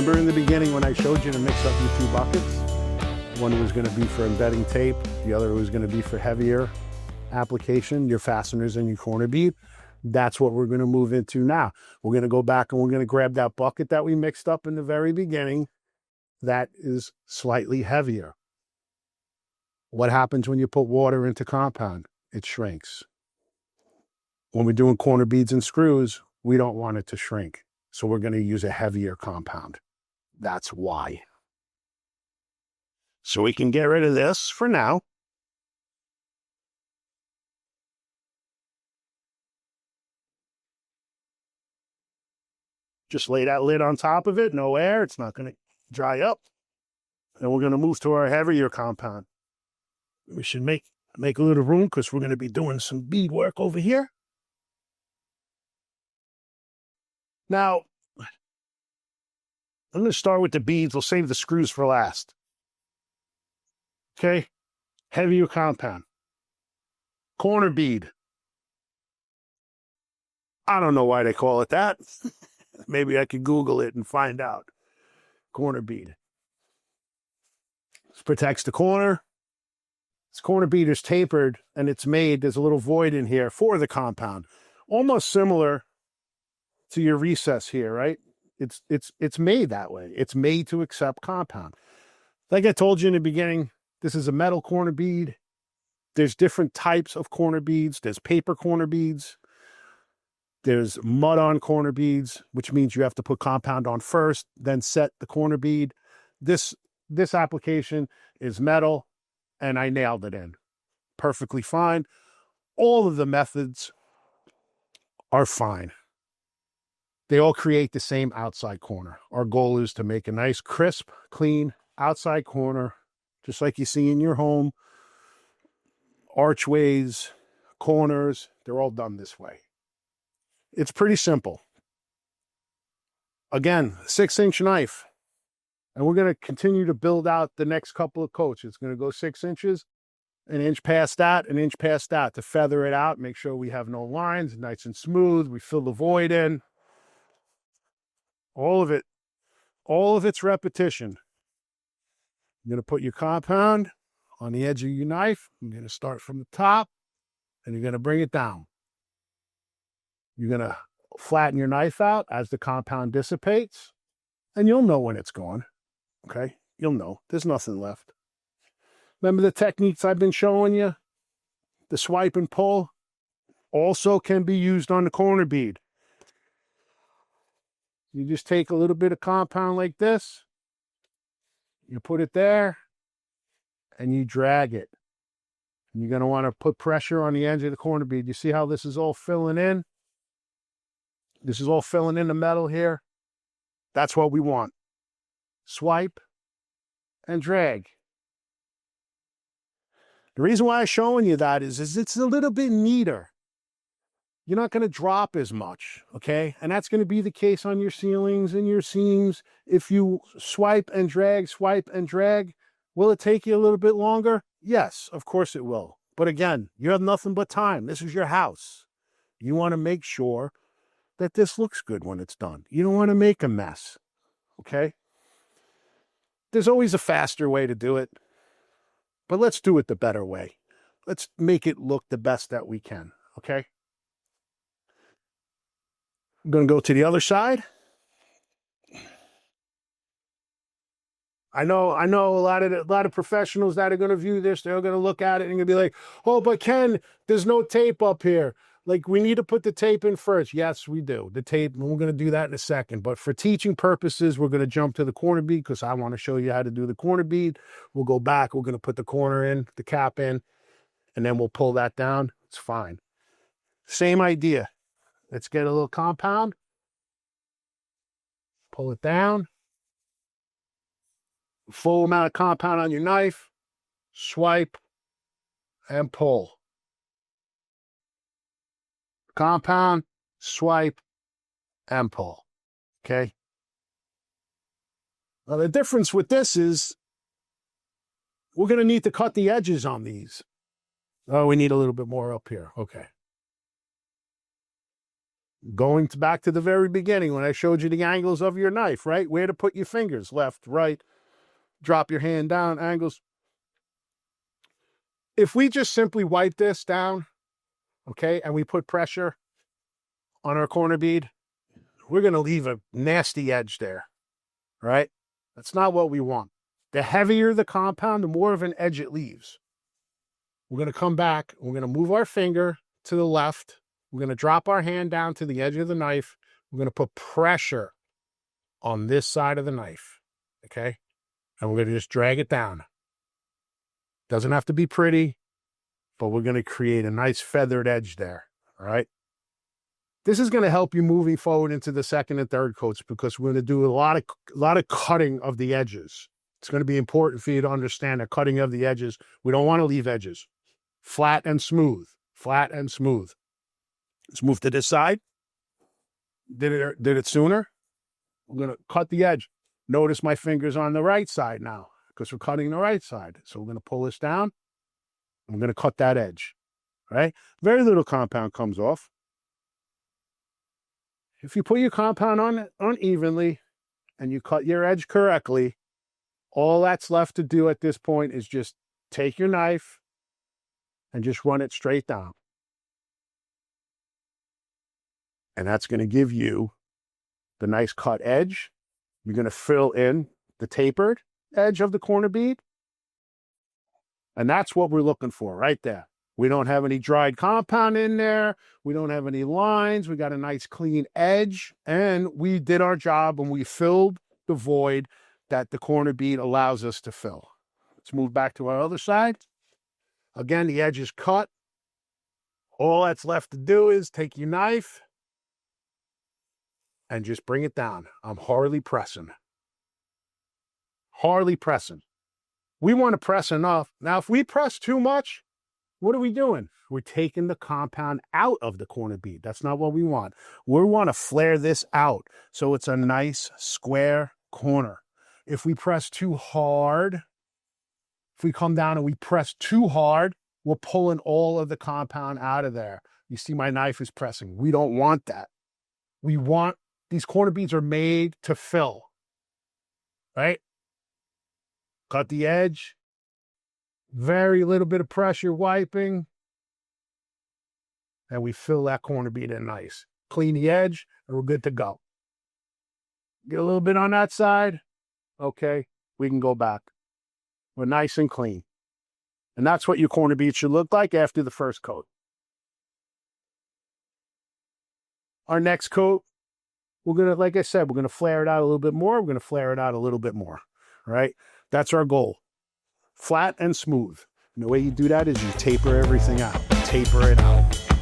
Remember in the beginning when I showed you to mix up your two buckets? One was going to be for embedding tape, the other was going to be for heavier application, your fasteners and your corner bead. That's what we're going to move into now. We're going to go back and we're going to grab that bucket that we mixed up in the very beginning that is slightly heavier. What happens when you put water into compound? It shrinks. When we're doing corner beads and screws, we don't want it to shrink. So we're going to use a heavier compound. That's why. So we can get rid of this for now. Just lay that lid on top of it, no air, it's not going to dry up. And we're going to move to our heavier compound. We should make a little room because we're going to be doing some bead work over here. Now, I'm going to start with the beads. We'll save the screws for last. Okay, heavier compound. Corner bead. I don't know why they call it that. Maybe I could Google it and find out. Corner bead. This protects the corner. This corner bead is tapered and it's made, there's a little void in here for the compound. Almost similar to your recess here, right? It's made that way. It's made to accept compound. Like I told you in the beginning, this is a metal corner bead. There's different types of corner beads. There's paper corner beads. There's mud-on corner beads, which means you have to put compound on first, then set the corner bead. This application is metal, and I nailed it in. Perfectly fine. All of the methods are fine. They all create the same outside corner. Our goal is to make a nice, crisp, clean outside corner, just like you see in your home. Archways, corners, they're all done this way. It's pretty simple. Again, 6-inch knife. And we're going to continue to build out the next couple of coats. It's going to go 6 inches, an inch past that to feather it out, make sure we have no lines, nice and smooth. We fill the void in. All of its repetition. You're going to put your compound on the edge of your knife. You're going to start from the top, and you're going to bring it down. You're going to flatten your knife out as the compound dissipates, and you'll know when it's gone, okay? You'll know. There's nothing left. Remember the techniques I've been showing you? The swipe and pull also can be used on the corner bead. You just take a little bit of compound like this, you put it there, and you drag it. And you're going to want to put pressure on the edge of the corner bead. You see how this is all filling in? This is all filling in the metal here. That's what we want. Swipe and drag. The reason why I'm showing you that is it's a little bit neater. You're not going to drop as much, okay? And that's going to be the case on your ceilings and your seams. If you swipe and drag, will it take you a little bit longer? Yes, of course it will. But again, you have nothing but time. This is your house. You want to make sure that this looks good when it's done. You don't want to make a mess, okay? There's always a faster way to do it, but let's do it the better way. Let's make it look the best that we can, okay? I'm going to go to the other side. I know a lot of professionals that are going to view this, they're going to look at it and going to be like, oh, but Ken, there's no tape up here. Like, we need to put the tape in first. Yes, we do. The tape, and we're going to do that in a second. But for teaching purposes, we're going to jump to the corner bead because I want to show you how to do the corner bead. We'll go back. We're going to put the corner in, the cap in, and then we'll pull that down. It's fine. Same idea. Let's get a little compound. Pull it down. Full amount of compound on your knife. Swipe and pull. Compound, swipe, and pull. Okay? Now, the difference with this is we're going to need to cut the edges on these. Oh, we need a little bit more up here. Okay. Going back to the very beginning when I showed you the angles of your knife, right? Where to put your fingers, left, right, drop your hand down, angles. If we just simply wipe this down, okay, and we put pressure on our corner bead, we're going to leave a nasty edge there, right? That's not what we want. The heavier the compound, the more of an edge it leaves. We're going to come back. We're going to move our finger to the left. We're going to drop our hand down to the edge of the knife. We're going to put pressure on this side of the knife, okay? And we're going to just drag it down. Doesn't have to be pretty, but we're going to create a nice feathered edge there, all right? This is going to help you moving forward into the second and third coats because we're going to do a lot of cutting of the edges. It's going to be important for you to understand that cutting of the edges, we don't want to leave edges. Flat and smooth, flat and smooth. Let's move to this side. Did it sooner? We're going to cut the edge. Notice my finger's on the right side now because we're cutting the right side. So we're going to pull this down. I'm going to cut that edge, right? Very little compound comes off. If you put your compound on unevenly and you cut your edge correctly, all that's left to do at this point is just take your knife and just run it straight down. And that's going to give you the nice cut edge. You're going to fill in the tapered edge of the corner bead. And that's what we're looking for right there. We don't have any dried compound in there. We don't have any lines. We got a nice clean edge. And we did our job and we filled the void that the corner bead allows us to fill. Let's move back to our other side. Again, the edge is cut. All that's left to do is take your knife and just bring it down. I'm hardly pressing. Hardly pressing. We want to press enough. Now, if we press too much, what are we doing? We're taking the compound out of the corner bead. That's not what we want. We want to flare this out so it's a nice square corner. If we press too hard, if we come down and we press too hard, we're pulling all of the compound out of there. You see my knife is pressing. We don't want that. We want, these corner beads are made to fill, right? Cut the edge. Very little bit of pressure wiping. And we fill that corner bead in nice. Clean the edge and we're good to go. Get a little bit on that side. Okay, we can go back. We're nice and clean. And that's what your corner bead should look like after the first coat. Our next coat, we're going to, like I said, we're going to flare it out a little bit more. We're going to flare it out a little bit more, right? That's our goal. Flat and smooth. And the way you do that is you taper everything out. Taper it out.